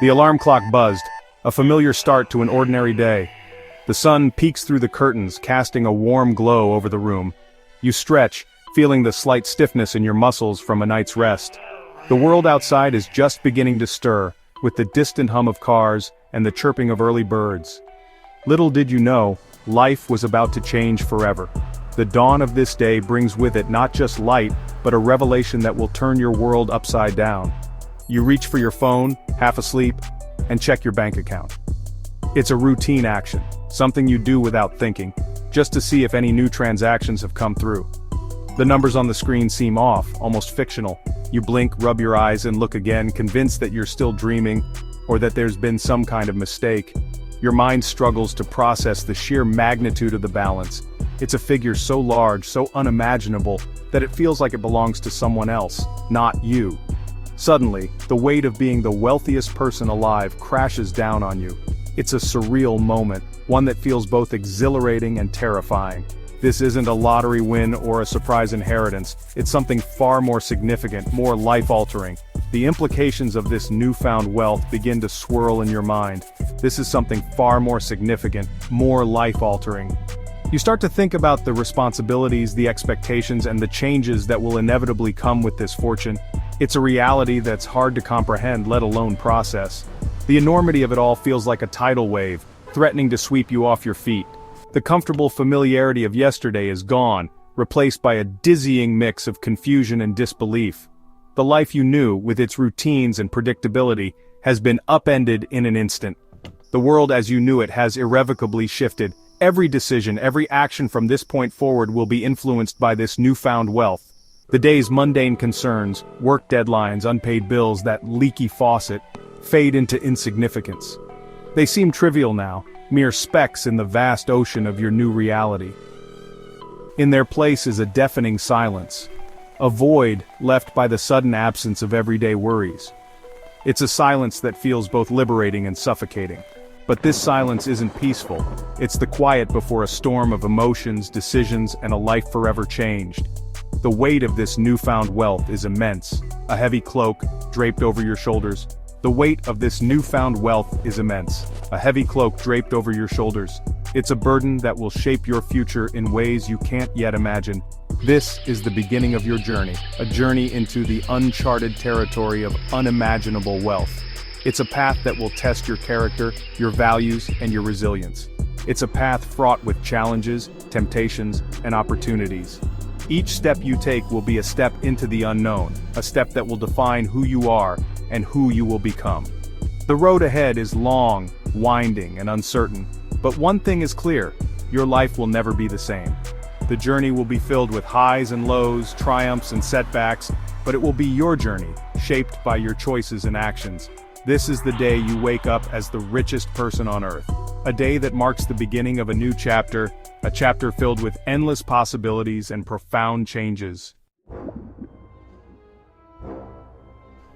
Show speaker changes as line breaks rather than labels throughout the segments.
The alarm clock buzzed, a familiar start to an ordinary day. The sun peeks through the curtains, casting a warm glow over the room. You stretch, feeling the slight stiffness in your muscles from a night's rest. The world outside is just beginning to stir, with the distant hum of cars and the chirping of early birds. Little did you know, life was about to change forever. The dawn of this day brings with it not just light, but a revelation that will turn your world upside down. You reach for your phone, half asleep, and check your bank account. It's a routine action, something you do without thinking, just to see if any new transactions have come through. The numbers on the screen seem off, almost fictional. You blink, rub your eyes, and look again, convinced that you're still dreaming, or that there's been some kind of mistake. Your mind struggles to process the sheer magnitude of the balance. It's a figure so large, so unimaginable, that it feels like it belongs to someone else, not you. Suddenly, the weight of being the wealthiest person alive crashes down on you. It's a surreal moment, one that feels both exhilarating and terrifying. This isn't a lottery win or a surprise inheritance, it's something far more significant, more life-altering. The implications of this newfound wealth begin to swirl in your mind. This is something far more significant, more life-altering. You start to think about the responsibilities, the expectations, and the changes that will inevitably come with this fortune. It's a reality that's hard to comprehend, let alone process. The enormity of it all feels like a tidal wave, threatening to sweep you off your feet. The comfortable familiarity of yesterday is gone, replaced by a dizzying mix of confusion and disbelief. The life you knew, with its routines and predictability, has been upended in an instant. The world as you knew it has irrevocably shifted. Every decision, every action from this point forward will be influenced by this newfound wealth. The day's mundane concerns, work deadlines, unpaid bills, that leaky faucet, fade into insignificance. They seem trivial now, mere specks in the vast ocean of your new reality. In their place is a deafening silence, a void left by the sudden absence of everyday worries. It's a silence that feels both liberating and suffocating. But this silence isn't peaceful. It's the quiet before a storm of emotions, decisions, and a life forever changed. The weight of this newfound wealth is immense. A heavy cloak, draped over your shoulders. The weight of this newfound wealth is immense. A heavy cloak draped over your shoulders. It's a burden that will shape your future in ways you can't yet imagine. This is the beginning of your journey, a journey into the uncharted territory of unimaginable wealth. It's a path that will test your character, your values, and your resilience. It's a path fraught with challenges, temptations, and opportunities. Each step you take will be a step into the unknown, a step that will define who you are and who you will become. The road ahead is long, winding, and uncertain, but one thing is clear: your life will never be the same. The journey will be filled with highs and lows, triumphs and setbacks, but it will be your journey, shaped by your choices and actions. This is the day you wake up as the richest person on earth. A day that marks the beginning of a new chapter, a chapter filled with endless possibilities and profound changes.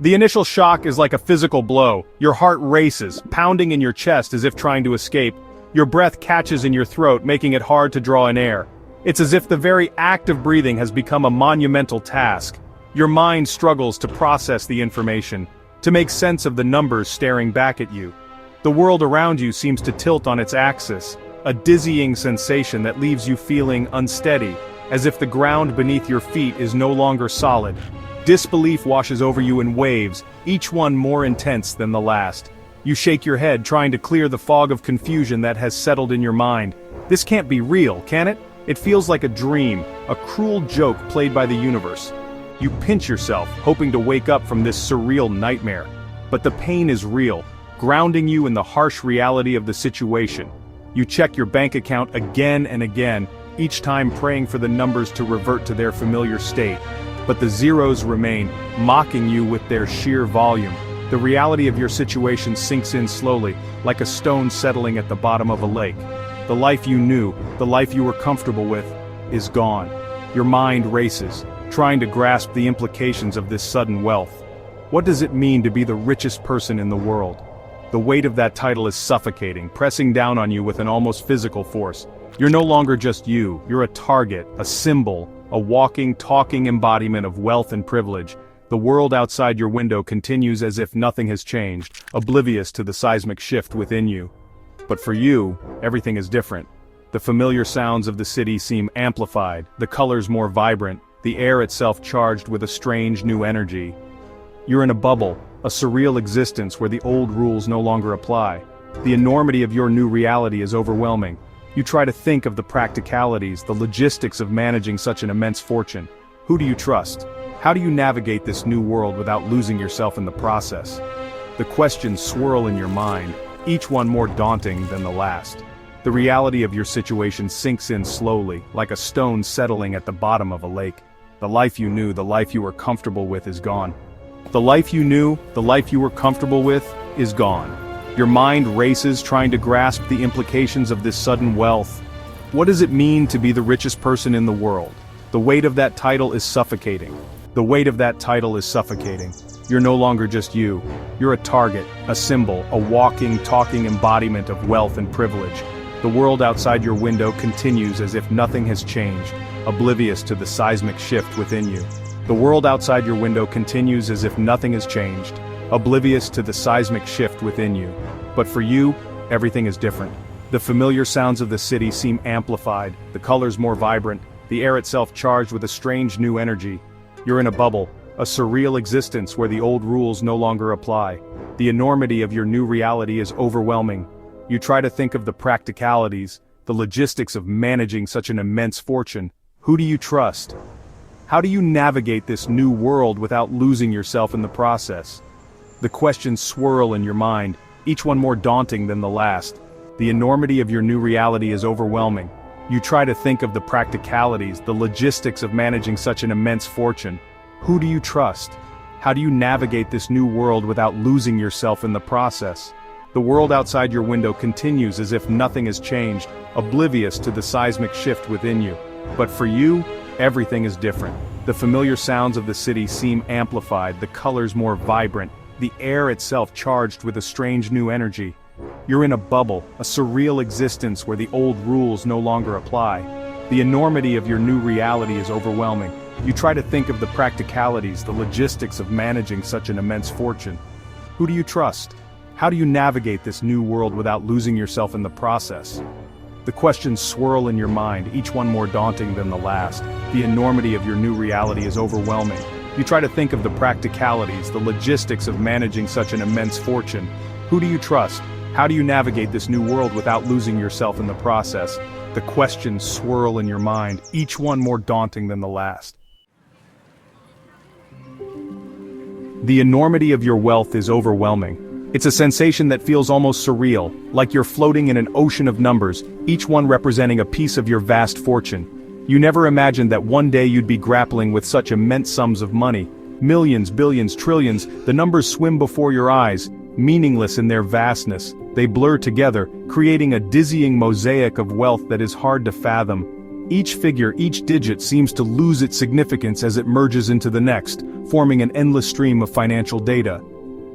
The initial shock is like a physical blow. Your heart races, pounding in your chest as if trying to escape. Your breath catches in your throat, making it hard to draw in air. It's as if the very act of breathing has become a monumental task. Your mind struggles to process the information, to make sense of the numbers staring back at you. The world around you seems to tilt on its axis, a dizzying sensation that leaves you feeling unsteady, as if the ground beneath your feet is no longer solid. Disbelief washes over you in waves, each one more intense than the last. You shake your head, trying to clear the fog of confusion that has settled in your mind. This can't be real, can it? It feels like a dream, a cruel joke played by the universe. You pinch yourself, hoping to wake up from this surreal nightmare. But the pain is real, grounding you in the harsh reality of the situation. You check your bank account again and again, each time praying for the numbers to revert to their familiar state. But the zeros remain, mocking you with their sheer volume. The reality of your situation sinks in slowly, like a stone settling at the bottom of a lake. The life you knew, the life you were comfortable with, is gone. Your mind races, trying to grasp the implications of this sudden wealth. What does it mean to be the richest person in the world? The weight of that title is suffocating, pressing down on you with an almost physical force. You're no longer just you, you're a target, a symbol, a walking, talking embodiment of wealth and privilege. The world outside your window continues as if nothing has changed, oblivious to the seismic shift within you. But for you, everything is different. The familiar sounds of the city seem amplified, the colors more vibrant, the air itself charged with a strange new energy. You're in a bubble, a surreal existence where the old rules no longer apply. The enormity of your new reality is overwhelming. You try to think of the practicalities, the logistics of managing such an immense fortune. Who do you trust? How do you navigate this new world without losing yourself in the process? The questions swirl in your mind, each one more daunting than the last. The reality of your situation sinks in slowly, like a stone settling at the bottom of a lake. The life you knew, the life you were comfortable with is gone. The life you knew, the life you were comfortable with, is gone. Your mind races trying to grasp the implications of this sudden wealth. What does it mean to be the richest person in the world? The weight of that title is suffocating. The weight of that title is suffocating. You're no longer just you. You're a target, a symbol, a walking, talking embodiment of wealth and privilege. The world outside your window continues as if nothing has changed, oblivious to the seismic shift within you. The world outside your window continues as if nothing has changed, oblivious to the seismic shift within you. But for you, everything is different. The familiar sounds of the city seem amplified, the colors more vibrant, the air itself charged with a strange new energy. You're in a bubble, a surreal existence where the old rules no longer apply. The enormity of your new reality is overwhelming. You try to think of the practicalities, the logistics of managing such an immense fortune. Who do you trust? How do you navigate this new world without losing yourself in the process? The questions swirl in your mind, each one more daunting than the last. The enormity of your new reality is overwhelming. You try to think of the practicalities, the logistics of managing such an immense fortune. Who do you trust? How do you navigate this new world without losing yourself in the process? The world outside your window continues as if nothing has changed, oblivious to the seismic shift within you. But for you, everything is different. The familiar sounds of the city seem amplified, the colors more vibrant, the air itself charged with a strange new energy. You're in a bubble, a surreal existence where the old rules no longer apply. The enormity of your new reality is overwhelming. You try to think of the practicalities, the logistics of managing such an immense fortune. Who do you trust? How do you navigate this new world without losing yourself in the process? The questions swirl in your mind, each one more daunting than the last. The enormity of your new reality is overwhelming. You try to think of the practicalities, the logistics of managing such an immense fortune. Who do you trust? How do you navigate this new world without losing yourself in the process? The questions swirl in your mind, each one more daunting than the last. The enormity of your wealth is overwhelming. It's a sensation that feels almost surreal, like you're floating in an ocean of numbers, each one representing a piece of your vast fortune. You never imagined that one day you'd be grappling with such immense sums of money. Millions, billions, trillions, the numbers swim before your eyes, meaningless in their vastness. They blur together, creating a dizzying mosaic of wealth that is hard to fathom. Each figure, each digit seems to lose its significance as it merges into the next, forming an endless stream of financial data.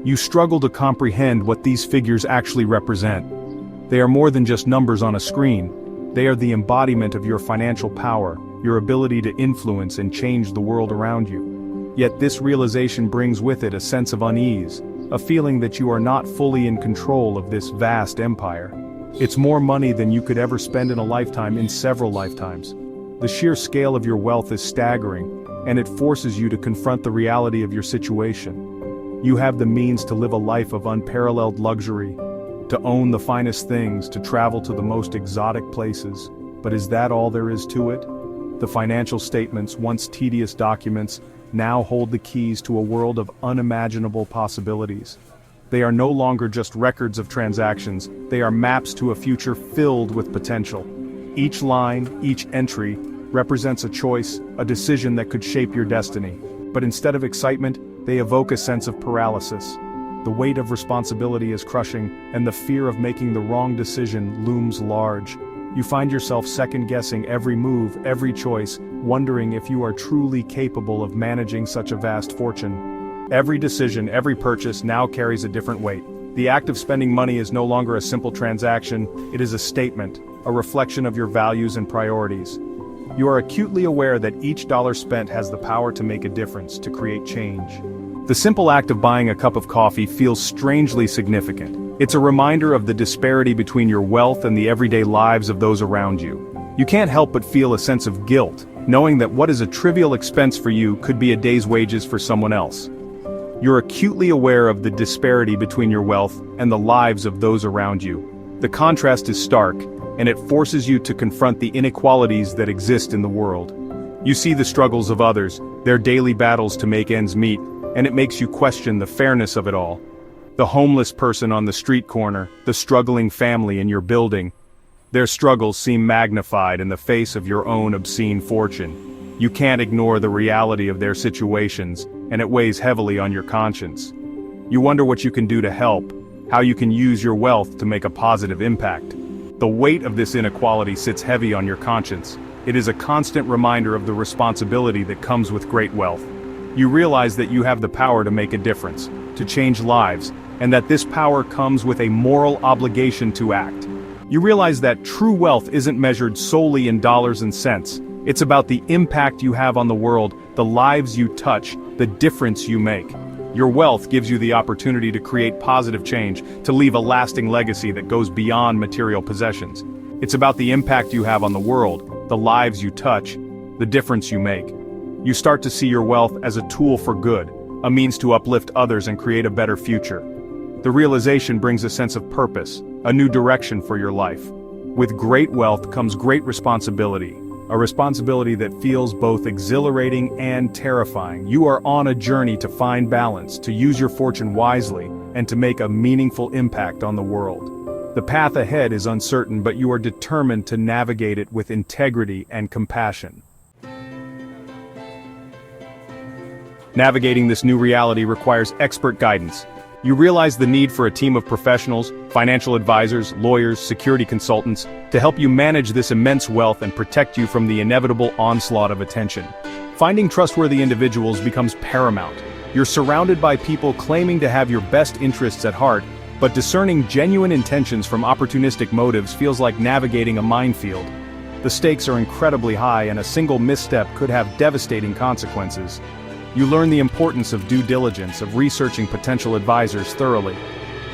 You struggle to comprehend what these figures actually represent. They are more than just numbers on a screen. They are the embodiment of your financial power, your ability to influence and change the world around you. Yet this realization brings with it a sense of unease, a feeling that you are not fully in control of this vast empire. It's more money than you could ever spend in a lifetime, in several lifetimes. The sheer scale of your wealth is staggering, and it forces you to confront the reality of your situation. You have the means to live a life of unparalleled luxury, to own the finest things, to travel to the most exotic places. But is that all there is to it? The financial statements, once tedious documents, now hold the keys to a world of unimaginable possibilities. They are no longer just records of transactions, they are maps to a future filled with potential. Each line, each entry, represents a choice, a decision that could shape your destiny. But instead of excitement, they evoke a sense of paralysis. The weight of responsibility is crushing, and the fear of making the wrong decision looms large. You find yourself second-guessing every move, every choice, wondering if you are truly capable of managing such a vast fortune. Every decision, every purchase now carries a different weight. The act of spending money is no longer a simple transaction, it is a statement, a reflection of your values and priorities. You are acutely aware that each dollar spent has the power to make a difference, to create change. The simple act of buying a cup of coffee feels strangely significant. It's a reminder of the disparity between your wealth and the everyday lives of those around you. You can't help but feel a sense of guilt, knowing that what is a trivial expense for you could be a day's wages for someone else. You're acutely aware of the disparity between your wealth and the lives of those around you. The contrast is stark, and it forces you to confront the inequalities that exist in the world. You see the struggles of others, their daily battles to make ends meet, and it makes you question the fairness of it all. The homeless person on the street corner, the struggling family in your building. Their struggles seem magnified in the face of your own obscene fortune. You can't ignore the reality of their situations, and it weighs heavily on your conscience. You wonder what you can do to help, how you can use your wealth to make a positive impact. The weight of this inequality sits heavy on your conscience. It is a constant reminder of the responsibility that comes with great wealth. You realize that you have the power to make a difference, to change lives, and that this power comes with a moral obligation to act. You realize that true wealth isn't measured solely in dollars and cents. It's about the impact you have on the world, the lives you touch, the difference you make. Your wealth gives you the opportunity to create positive change, to leave a lasting legacy that goes beyond material possessions. It's about the impact you have on the world, the lives you touch, the difference you make. You start to see your wealth as a tool for good, a means to uplift others and create a better future. The realization brings a sense of purpose, a new direction for your life. With great wealth comes great responsibility, a responsibility that feels both exhilarating and terrifying. You are on a journey to find balance, to use your fortune wisely, and to make a meaningful impact on the world. The path ahead is uncertain, but you are determined to navigate it with integrity and compassion. Navigating this new reality requires expert guidance. You realize the need for a team of professionals, financial advisors, lawyers, security consultants, to help you manage this immense wealth and protect you from the inevitable onslaught of attention. Finding trustworthy individuals becomes paramount. You're surrounded by people claiming to have your best interests at heart, but discerning genuine intentions from opportunistic motives feels like navigating a minefield. The stakes are incredibly high, and a single misstep could have devastating consequences. You learn the importance of due diligence, of researching potential advisors thoroughly.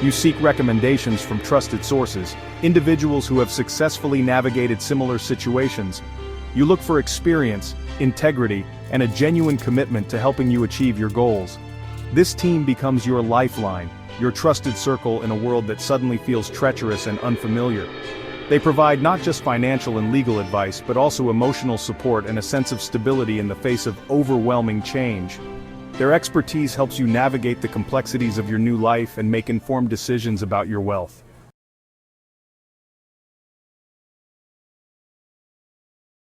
You seek recommendations from trusted sources, individuals who have successfully navigated similar situations. You look for experience, integrity, and a genuine commitment to helping you achieve your goals. This team becomes your lifeline, your trusted circle in a world that suddenly feels treacherous and unfamiliar. They provide not just financial and legal advice, but also emotional support and a sense of stability in the face of overwhelming change. Their expertise helps you navigate the complexities of your new life and make informed decisions about your wealth.